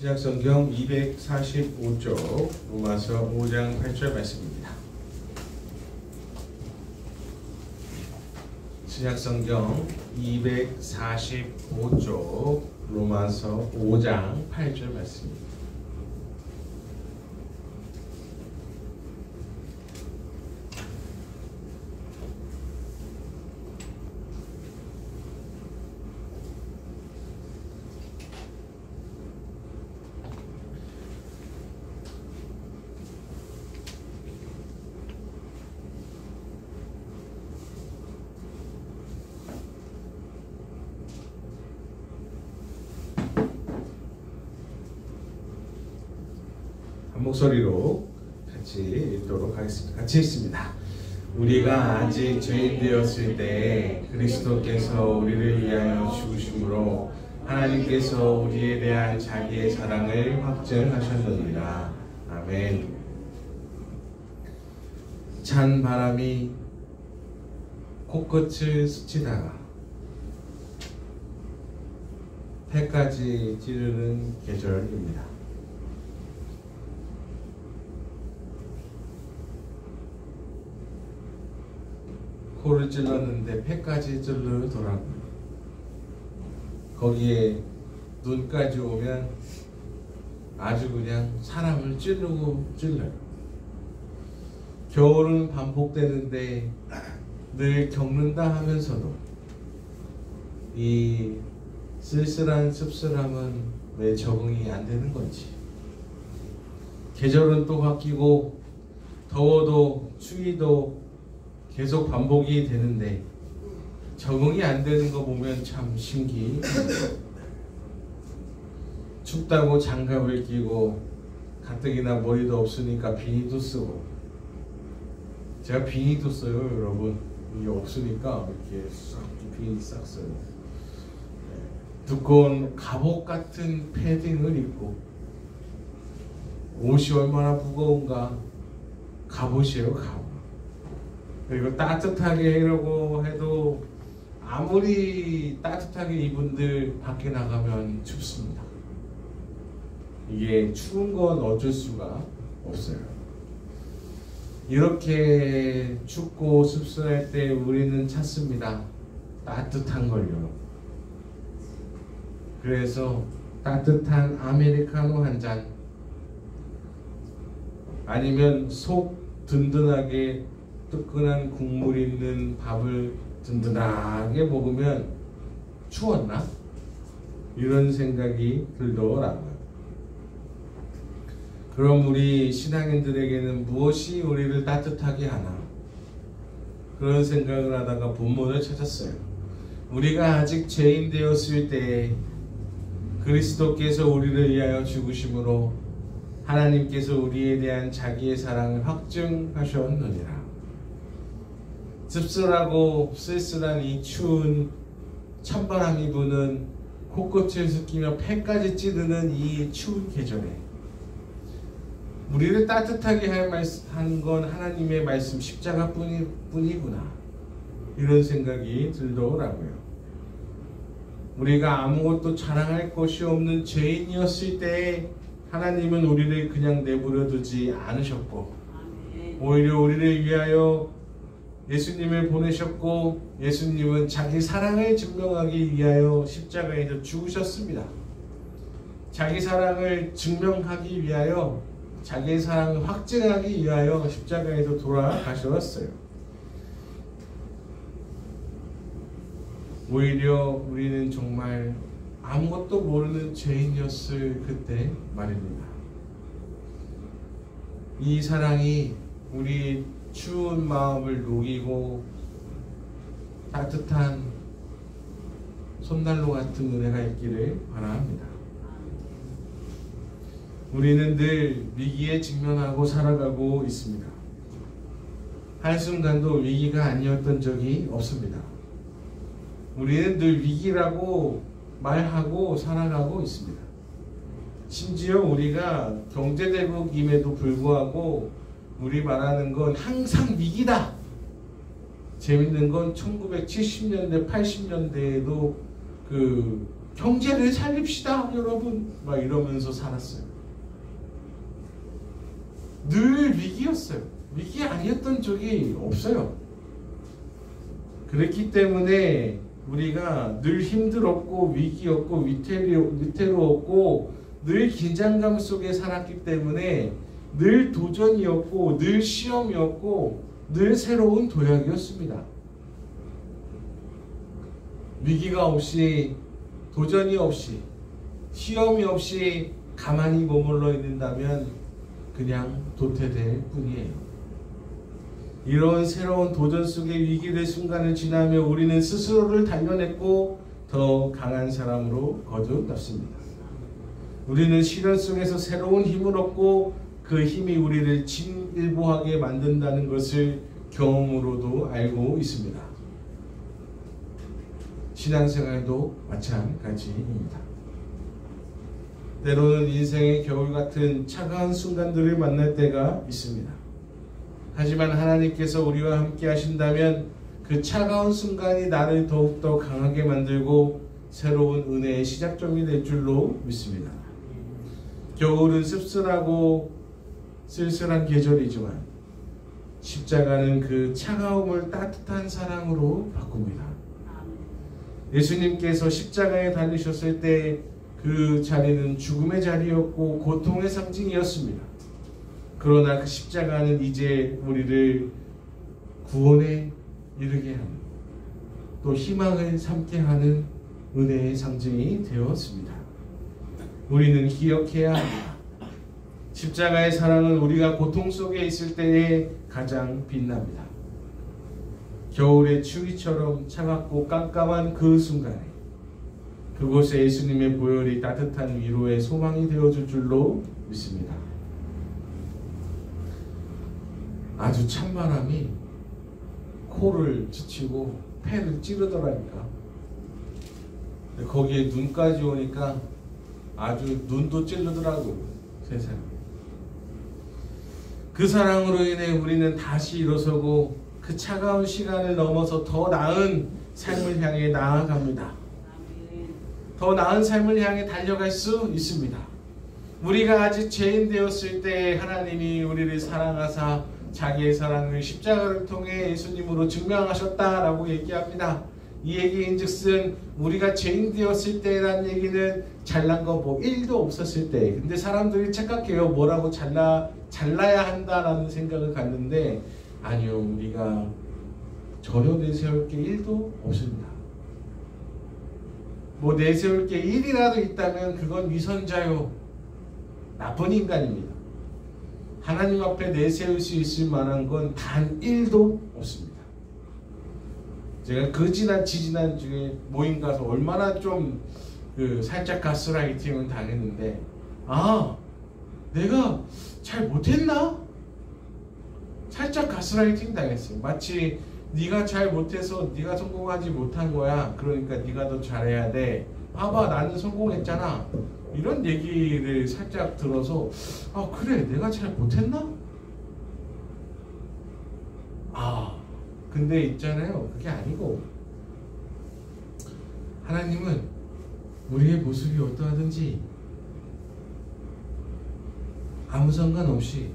신약성경 245쪽 로마서 5장 8절 말씀입니다. 신약성경 245쪽 로마서 5장 8절 말씀입니다. 목소리로 같이 읽도록 하겠습니다. 같이 읽습니다. 우리가 아직 죄인 되었을 때 그리스도께서 우리를 위하여 죽으심으로 하나님께서 우리에 대한 자기의 사랑을 확증하셨느니라. 아멘. 찬 바람이 코끝을 스치다가 폐까지 찌르는 계절입니다. 코를 찔렀는데 폐까지 찔르더라고요. 거기에 눈까지 오면 아주 그냥 사람을 찔러요. 겨울은 반복되는데 늘 겪는다 하면서도 이 쓸쓸한 씁쓸함은 왜 적응이 안 되는 건지. 계절은 또 바뀌고 더워도 추위도 계속 반복이 되는데 적응이 안 되는 거 보면 참 신기해요. 춥다고 장갑을 끼고 가뜩이나 머리도 없으니까 비니도 쓰고, 제가 비니도 써요 여러분. 이게 없으니까 이렇게 싹 비니 싹 써요. 두꺼운 갑옷 같은 패딩을 입고, 옷이 얼마나 무거운가. 갑옷이에요, 갑옷. 그리고 따뜻하게 이러고 해도 아무리 따뜻하게 입은들 밖에 나가면 춥습니다. 이게 추운 건 어쩔 수가 없어요. 이렇게 춥고 씁쓸할 때 우리는 찾습니다. 따뜻한 걸요. 그래서 따뜻한 아메리카노 한 잔, 아니면 속 든든하게 뜨끈한 국물 있는 밥을 든든하게 먹으면 추웠나? 이런 생각이 들더라고요. 그럼 우리 신앙인들에게는 무엇이 우리를 따뜻하게 하나? 그런 생각을 하다가 본문을 찾았어요. 우리가 아직 죄인 되었을 때 그리스도께서 우리를 위하여 죽으심으로 하나님께서 우리에 대한 자기의 사랑을 확증하셨느니라. 씁쓸하고 쓸쓸한 이 추운 찬바람이 부는 코끝을 스키며 폐까지 찌르는 이 추운 계절에 우리를 따뜻하게 한 건 하나님의 말씀 십자가뿐이구나, 이런 생각이 들더라고요. 우리가 아무것도 자랑할 것이 없는 죄인이었을 때 하나님은 우리를 그냥 내버려 두지 않으셨고, 오히려 우리를 위하여 예수님을 보내셨고, 예수님은 자기 사랑을 증명하기 위하여 십자가에서 죽으셨습니다. 자기 사랑을 증명하기 위하여, 자기의 사랑을 확증하기 위하여 십자가에서 돌아가셨어요. 오히려 우리는 정말 아무것도 모르는 죄인이었을 그때 말입니다. 이 사랑이 우리 추운 마음을 녹이고 따뜻한 손난로 같은 은혜가 있기를 바랍니다. 우리는 늘 위기에 직면하고 살아가고 있습니다. 한순간도 위기가 아니었던 적이 없습니다. 우리는 늘 위기라고 말하고 살아가고 있습니다. 심지어 우리가 경제대국임에도 불구하고 우리 말하는 건 항상 위기다. 재밌는 건 1970년대, 80년대에도 그 경제를 살립시다 여러분 막 이러면서 살았어요. 늘 위기였어요. 위기 아니었던 적이 없어요. 그렇기 때문에 우리가 늘 힘들었고 위기였고 위태로웠고 늘 긴장감 속에 살았기 때문에 늘 도전이었고 늘 시험이었고 늘 새로운 도약이었습니다. 위기가 없이 도전이 없이 시험이 없이 가만히 머물러 있는다면 그냥 도태될 뿐이에요. 이런 새로운 도전 속의 위기의 순간을 지나며 우리는 스스로를 단련했고 더 강한 사람으로 거듭났습니다. 우리는 시련 속에서 새로운 힘을 얻고 그 힘이 우리를 진일보하게 만든다는 것을 경험으로도 알고 있습니다. 신앙생활도 마찬가지입니다. 때로는 인생의 겨울 같은 차가운 순간들을 만날 때가 있습니다. 하지만 하나님께서 우리와 함께 하신다면 그 차가운 순간이 나를 더욱더 강하게 만들고 새로운 은혜의 시작점이 될 줄로 믿습니다. 겨울은 씁쓸하고 쓸쓸한 계절이지만 십자가는 그 차가움을 따뜻한 사랑으로 바꿉니다. 예수님께서 십자가에 달리셨을 때 그 자리는 죽음의 자리였고 고통의 상징이었습니다. 그러나 그 십자가는 이제 우리를 구원에 이르게 하는 또 희망을 삼게 하는 은혜의 상징이 되었습니다. 우리는 기억해야 합니다. 십자가의 사랑은 우리가 고통 속에 있을 때에 가장 빛납니다. 겨울의 추위처럼 차갑고 깜깜한 그 순간에 그곳에 예수님의 보혈이 따뜻한 위로의 소망이 되어줄 줄로 믿습니다. 아주 찬바람이 코를 지치고 폐를 찌르더라니까. 거기에 눈까지 오니까 아주 눈도 찌르더라고. 세상에. 그 사랑으로 인해 우리는 다시 일어서고 그 차가운 시간을 넘어서 더 나은 삶을 향해 나아갑니다. 더 나은 삶을 향해 달려갈 수 있습니다. 우리가 아직 죄인 되었을 때 하나님이 우리를 사랑하사 자기의 사랑을 십자가를 통해 예수님으로 증명하셨다라고 얘기합니다. 이 얘기인즉슨 우리가 죄인 되었을 때라는 얘기는 잘난 거 뭐 1도 없었을 때. 근데 사람들이 착각해요. 뭐라고 잘나야 한다라는 생각을 갖는데 아니요. 우리가 전혀 내세울 게 1도 없습니다. 뭐 내세울 게 1이라도 있다면 그건 위선자요. 나쁜 인간입니다. 하나님 앞에 내세울 수 있을 만한 건 단 1도 없습니다. 제가 그 지난 중에 모임 가서 얼마나 좀 살짝 가스라이팅을 당했는데 내가 잘 못했나? 살짝 가스라이팅 당했어요. 마치 네가 잘 못해서 네가 성공하지 못한 거야. 그러니까 네가 더 잘해야 돼. 봐봐 나는 성공했잖아. 이런 얘기를 살짝 들어서 그래 내가 잘 못했나? 근데 있잖아요. 그게 아니고 하나님은 우리의 모습이 어떠하든지 아무 상관없이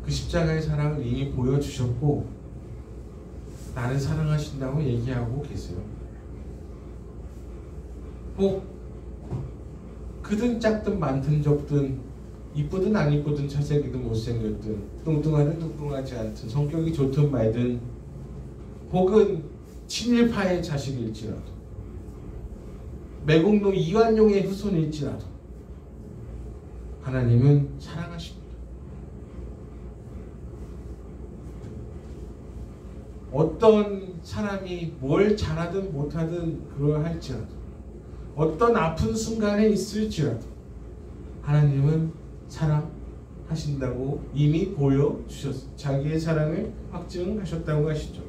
그 십자가의 사랑을 이미 보여주셨고 나를 사랑하신다고 얘기하고 계세요. 꼭 크든 작든 많든 적든 이쁘든 안 이쁘든 잘생기든 못생겼든 뚱뚱하든 뚱뚱하지 않든 성격이 좋든 말든 혹은 친일파의 자식일지라도 매국노 이완용의 후손일지라도 하나님은 사랑하십니다. 어떤 사람이 뭘 잘하든 못하든 그러할지라도 어떤 아픈 순간에 있을지라도 하나님은 사랑하신다고 이미 보여주셨어요. 자기의 사랑을 확증하셨다고 하시죠.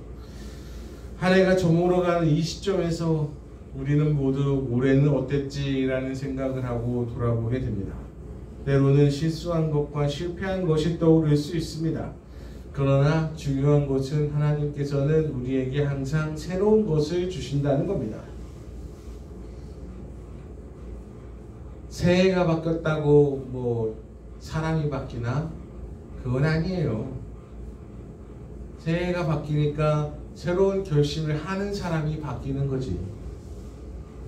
한 해가 저물어가는 이 시점에서 우리는 모두 올해는 어땠지라는 생각을 하고 돌아보게 됩니다. 때로는 실수한 것과 실패한 것이 떠오를 수 있습니다. 그러나 중요한 것은 하나님께서는 우리에게 항상 새로운 것을 주신다는 겁니다. 새해가 바뀌었다고 뭐 사람이 바뀌나? 그건 아니에요. 새해가 바뀌니까 새로운 결심을 하는 사람이 바뀌는 거지.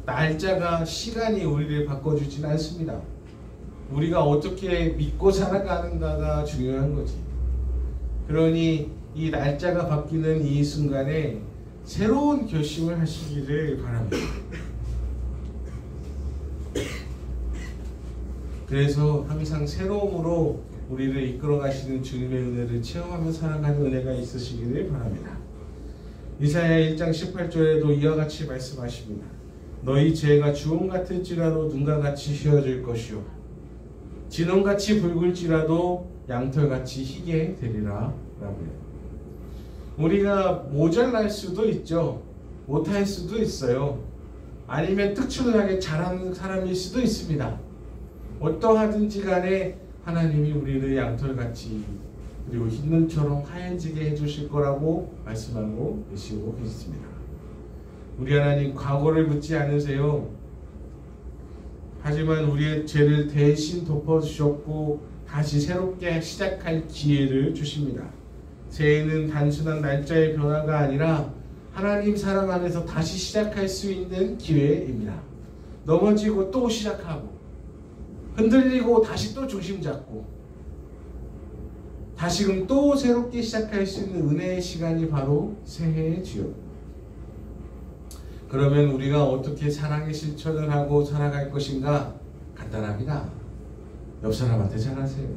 날짜가, 시간이 우리를 바꿔주진 않습니다. 우리가 어떻게 믿고 살아가는가가 중요한 거지. 그러니 이 날짜가 바뀌는 이 순간에 새로운 결심을 하시기를 바랍니다. 그래서 항상 새로움으로 우리를 이끌어 가시는 주님의 은혜를 체험하며 살아가는 은혜가 있으시기를 바랍니다. 이사야 1장 18절에도 이와 같이 말씀하십니다. 너희 죄가 주홍 같을지라도 눈과 같이 휘어질 것이요 진홍같이 붉을지라도 양털같이 희게 되리라 라고요. 우리가 모자랄 수도 있죠. 못할 수도 있어요. 아니면 특출나게 잘하는 사람일 수도 있습니다. 어떠하든지 간에 하나님이 우리를 양털같이 그리고 흰 눈처럼 하얀지게 해주실 거라고 말씀하고 계시고 계십니다. 우리 하나님 과거를 묻지 않으세요. 하지만 우리의 죄를 대신 덮어주셨고 다시 새롭게 시작할 기회를 주십니다. 새해는 단순한 날짜의 변화가 아니라 하나님 사랑 안에서 다시 시작할 수 있는 기회입니다. 넘어지고 또 시작하고 흔들리고 다시 또 중심 잡고 다시금 또 새롭게 시작할 수 있는 은혜의 시간이 바로 새해의 주요. 그러면 우리가 어떻게 사랑의 실천을 하고 살아갈 것인가? 간단합니다. 옆 사람한테 잘하세요.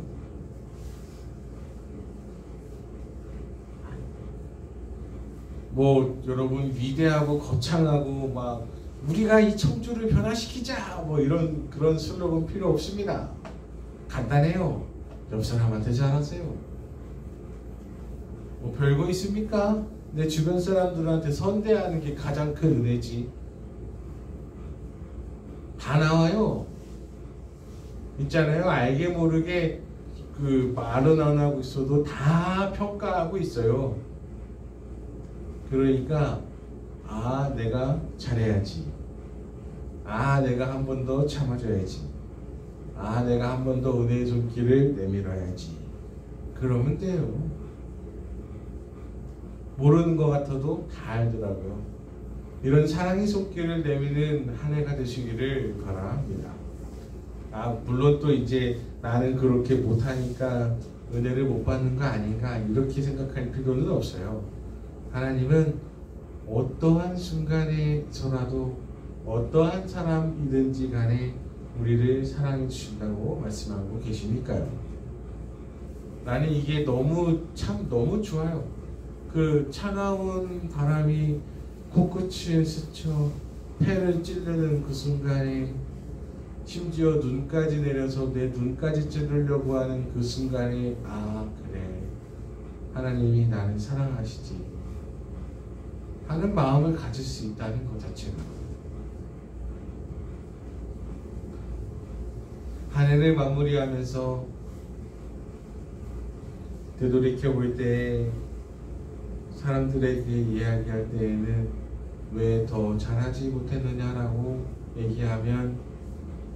뭐 여러분 위대하고 거창하고 막 우리가 이 청주를 변화시키자 뭐 이런 그런 슬로건 필요 없습니다. 간단해요. 옆 사람한테 잘하세요. 뭐 별거 있습니까? 내 주변 사람들한테 선대하는 게 가장 큰 은혜지. 다 나와요. 있잖아요. 알게 모르게 그 말은 안 하고 있어도 다 평가하고 있어요. 그러니까 내가 잘해야지. 내가 한 번 더 참아줘야지. 내가 한 번 더 은혜의 손길을 내밀어야지. 그러면 돼요. 모르는 것 같아도 다 알더라고요. 이런 사랑의 손길을 내미는 한 해가 되시기를 바랍니다. 물론 또 이제 나는 그렇게 못하니까 은혜를 못 받는 거 아닌가 이렇게 생각할 필요는 없어요. 하나님은 어떠한 순간에서라도 어떠한 사람이든지 간에 우리를 사랑해 주신다고 말씀하고 계시니까요. 나는 이게 너무 좋아요. 그 차가운 바람이 코끝을 스쳐 폐를 찌르는 그 순간에 심지어 눈까지 내려서 내 눈까지 찌르려고 하는 그 순간에 그래 하나님이 나를 사랑하시지 하는 마음을 가질 수 있다는 것 자체가 한 해를 마무리하면서 되돌이켜 볼 때 사람들에게 이야기할 때에는 왜 더 잘하지 못했느냐라고 얘기하면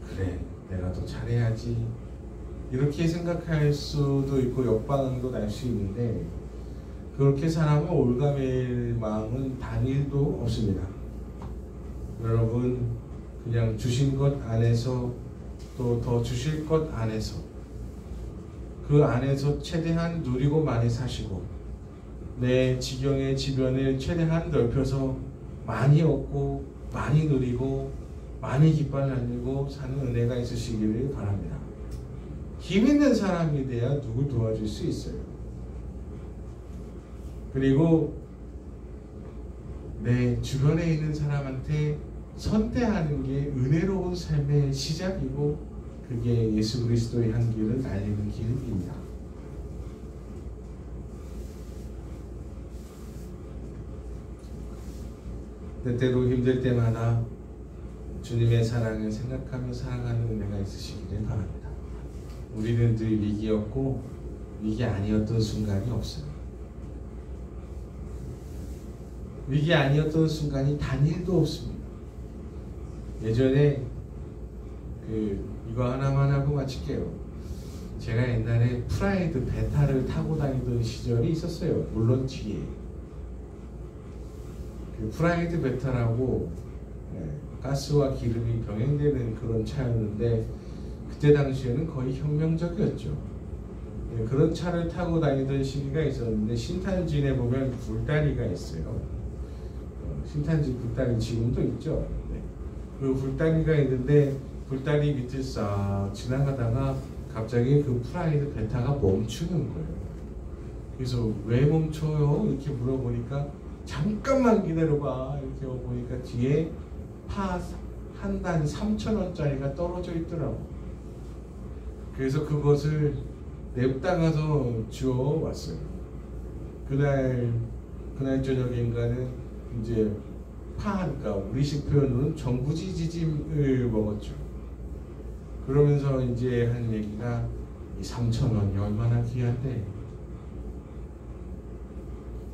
그래 내가 더 잘해야지 이렇게 생각할 수도 있고 역반응도 날 수 있는데 그렇게 사람을 올가맬 마음은 단일도 없습니다. 여러분 그냥 주신 것 안에서 또 더 주실 것 안에서 그 안에서 최대한 누리고 많이 사시고 내 지경의 지변을 최대한 넓혀서 많이 얻고 많이 누리고 많이 깃발 날리고 사는 은혜가 있으시기를 바랍니다. 힘 있는 사람이 돼야 누굴 도와줄 수 있어요. 그리고 내 주변에 있는 사람한테 선대하는 게 은혜로운 삶의 시작이고 그게 예수 그리스도의 향기를 날리는 길입니다. 때때로 힘들 때마다 주님의 사랑을 생각하며 살아가는 은혜가 있으시기를 바랍니다. 우리는 늘 위기였고 위기 아니었던 순간이 없어요. 위기 아니었던 순간이 단일도 없습니다. 예전에 이거 하나만 하고 마칠게요. 제가 옛날에 프라이드 베타를 타고 다니던 시절이 있었어요. 물론 뒤에 프라이드 베타라고 가스와 기름이 병행되는 그런 차였는데 그때 당시에는 거의 혁명적이었죠. 그런 차를 타고 다니던 시기가 있었는데 신탄진에 보면 굴다리가 있어요. 신탄진 굴다리 지금도 있죠. 그 굴다리가 있는데 굴다리 밑을 싹 지나가다가 갑자기 그 프라이드 베타가 멈추는 거예요. 그래서 왜 멈춰요? 이렇게 물어보니까 잠깐만 기다려봐. 이렇게 보니까 뒤에 파 한 단 3,000원짜리가 떨어져 있더라고. 그래서 그것을 냅다가서 주워 왔어요. 그날 저녁인가는 이제 그러니까 우리식 표현으로는 전구지 지짐을 먹었죠. 그러면서 이제 한 얘기가 3,000원이 얼마나 귀한데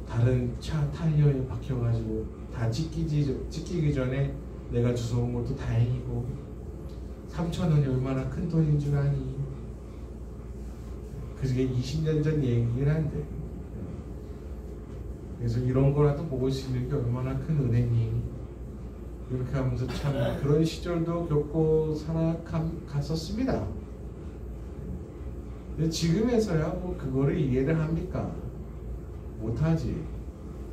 다른 차 타이어에 박혀가지고 다 찢기기 전에 내가 주워온 것도 다행이고 3,000원이 얼마나 큰 돈인 줄 아니. 그게 20년 전 얘기긴 한데 그래서 이런 거라도 먹을 수 있는 게 얼마나 큰 은혜니. 이렇게 하면서 참 그런 시절도 겪고 살아갔었습니다. 근데 지금에서야 뭐 그거를 이해를 합니까? 못하지.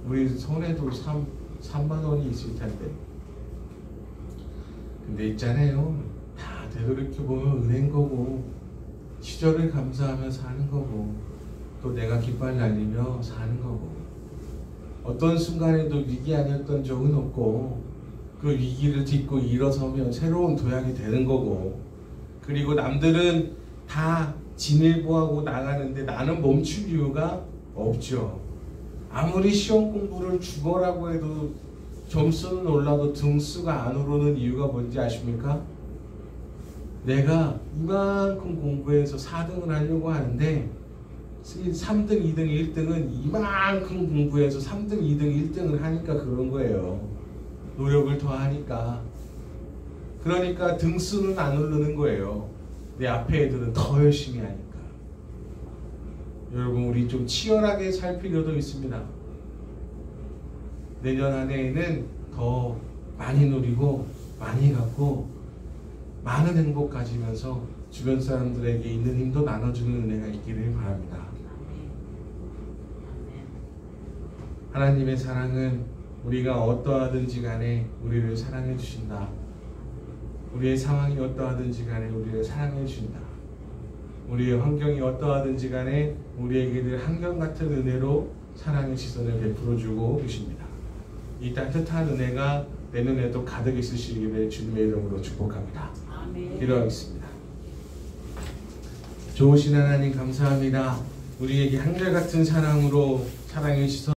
우리 손에도 3만 원이 있을 텐데. 근데 있잖아요. 다 되돌이켜보면 은혜인 거고 시절을 감사하며 사는 거고 또 내가 깃발 날리며 사는 거고 어떤 순간에도 위기 아니었던 적은 없고 그 위기를 딛고 일어서면 새로운 도약이 되는 거고 그리고 남들은 다 진일보하고 나가는데 나는 멈출 이유가 없죠. 아무리 시험 공부를 죽어라고 해도 점수는 올라도 등수가 안 오르는 이유가 뭔지 아십니까? 내가 이만큼 공부해서 4등을 하려고 하는데 3등, 2등, 1등은 이만큼 공부해서 3등, 2등, 1등을 하니까 그런 거예요. 노력을 더 하니까. 그러니까 등수는 안 오르는 거예요. 내 앞에 애들은 더 열심히 하니까. 여러분 우리 좀 치열하게 살 필요도 있습니다. 내년 한 해에는 더 많이 누리고 많이 갖고 많은 행복 가지면서 주변 사람들에게 있는 힘도 나눠주는 은혜가 있기를 바랍니다. 하나님의 사랑은 우리가 어떠하든지 간에 우리를 사랑해 주신다. 우리의 상황이 어떠하든지 간에 우리를 사랑해 주신다. 우리의 환경이 어떠하든지 간에 우리에게 늘 한결같은 은혜로 사랑의 시선을 베풀어 주고 계십니다. 이 따뜻한 은혜가 내년에도 가득 있으시기를 주님의 이름으로 축복합니다. 기도하겠습니다. 좋으신 하나님 감사합니다. 우리에게 한결같은 사랑으로 사랑의 시선